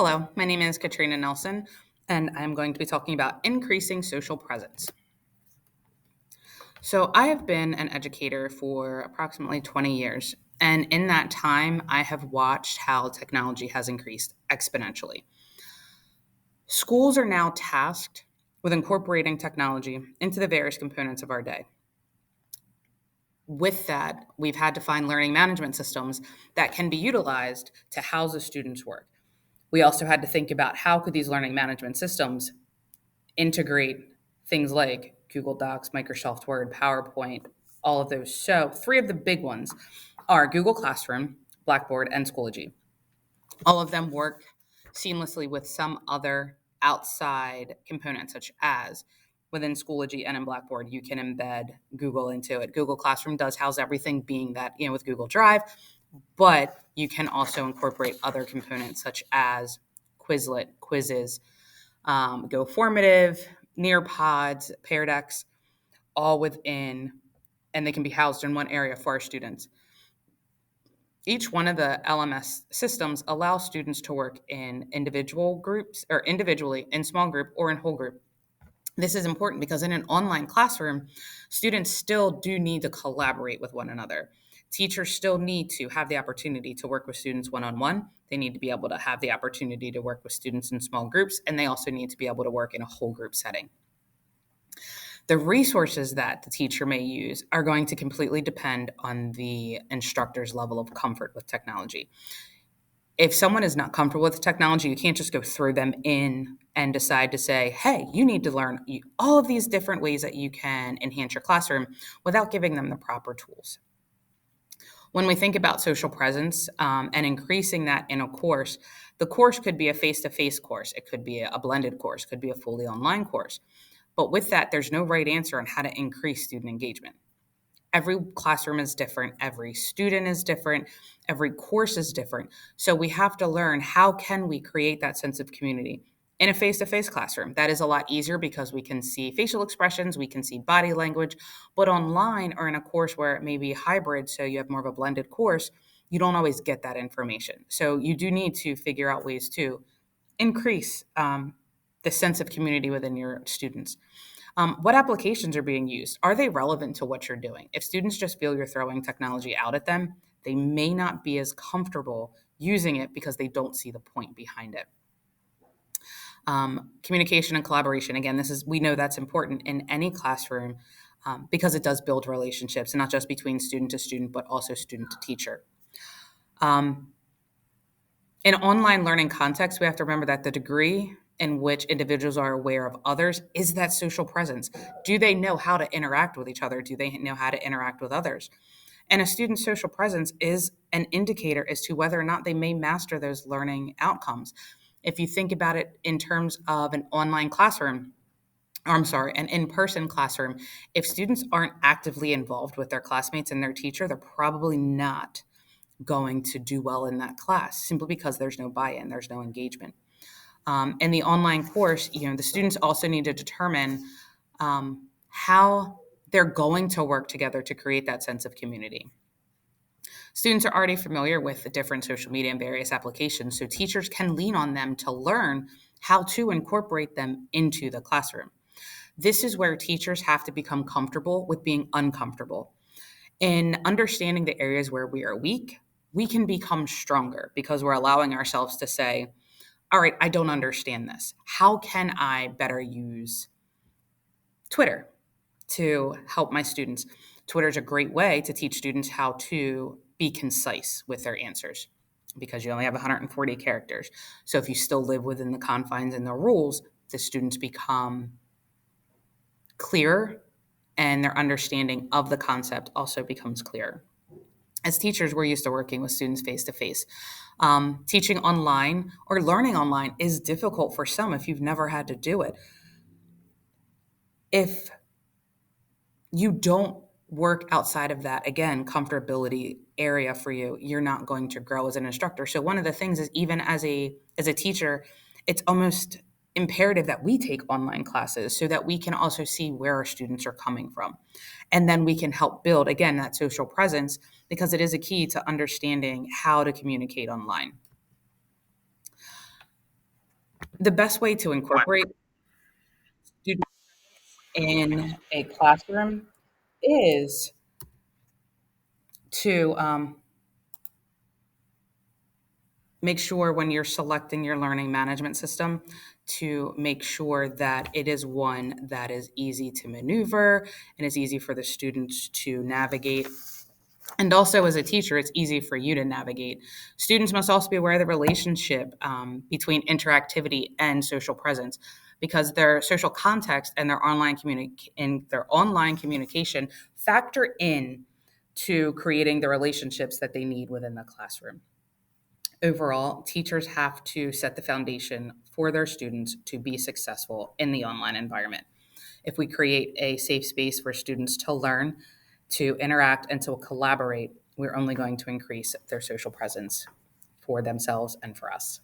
Hello, my name is Katrina Nelson, and I'm going to be talking about increasing social presence. So, I have been an educator for approximately 20 years, and in that time, I have watched how technology has increased exponentially. Schools are now tasked with incorporating technology into the various components of our day. With that, we've had to find learning management systems that can be utilized to house the students' work. We also had to think about how could these learning management systems integrate things like Google Docs, Microsoft Word, PowerPoint, all of those. So, three of the big ones are Google Classroom, Blackboard, and Schoology. All of them work seamlessly with some other outside components, such as within Schoology and in Blackboard, you can embed Google into it. Google Classroom does house everything, being that, with Google Drive, but you can also incorporate other components such as Quizlet, quizzes, Go Formative, Nearpods, Pear Decks, all within, and they can be housed in one area for our students. Each one of the LMS systems allows students to work in individual groups or individually in small group or in whole group. This is important because in an online classroom, students still do need to collaborate with one another. Teachers still need to have the opportunity to work with students one-on-one. They need to be able to have the opportunity to work with students in small groups, and they also need to be able to work in a whole group setting. The resources that the teacher may use are going to completely depend on the instructor's level of comfort with technology. If someone is not comfortable with technology, you can't just go throw them in and decide to say, hey, you need to learn all of these different ways that you can enhance your classroom without giving them the proper tools. When we think about social presence and increasing that in a course, the course could be a face-to-face course. It could be a blended course, could be a fully online course. But with that, there's no right answer on how to increase student engagement. Every classroom is different, every student is different, every course is different. So we have to learn, how can we create that sense of community in a face-to-face classroom? That is a lot easier because we can see facial expressions, we can see body language. But online, or in a course where it may be hybrid, so you have more of a blended course, you don't always get that information. So you do need to figure out ways to increase the sense of community within your students. What applications are being used? Are they relevant to what you're doing? If students just feel you're throwing technology out at them, they may not be as comfortable using it because they don't see the point behind it. Communication and collaboration. Again, we know that's important in any classroom because it does build relationships, and not just between student to student, but also student to teacher. In online learning context, we have to remember that the degree in which individuals are aware of others is that social presence. Do they know how to interact with each other? Do they know how to interact with others? And a student's social presence is an indicator as to whether or not they may master those learning outcomes. If you think about it in terms of an online classroom, an in-person classroom, if students aren't actively involved with their classmates and their teacher, they're probably not going to do well in that class, simply because there's no buy-in, there's no engagement. In the online course, the students also need to determine how they're going to work together to create that sense of community. Students are already familiar with the different social media and various applications, so teachers can lean on them to learn how to incorporate them into the classroom. This is where teachers have to become comfortable with being uncomfortable. In understanding the areas where we are weak, we can become stronger because we're allowing ourselves to say, all right, I don't understand this. How can I better use Twitter to help my students? Twitter is a great way to teach students how to be concise with their answers because you only have 140 characters. So if you still live within the confines and the rules, the students become clearer and their understanding of the concept also becomes clearer. As teachers, we're used to working with students face to face. Teaching online or learning online is difficult for some if you've never had to do it. If you don't work outside of that, again, comfortability area for you, you're not going to grow as an instructor. So one of the things is, even as a teacher, it's almost imperative that we take online classes so that we can also see where our students are coming from. And then we can help build, again, that social presence, because it is a key to understanding how to communicate online. The best way to incorporate students in a classroom is to make sure when you're selecting your learning management system to make sure that it is one that is easy to maneuver and is easy for the students to navigate. And also, as a teacher, it's easy for you to navigate. Students must also be aware of the relationship between interactivity and social presence, because their social context and their online communication factor in to creating the relationships that they need within the classroom. Overall, teachers have to set the foundation for their students to be successful in the online environment. If we create a safe space for students to learn, to interact, and to collaborate, we're only going to increase their social presence for themselves and for us.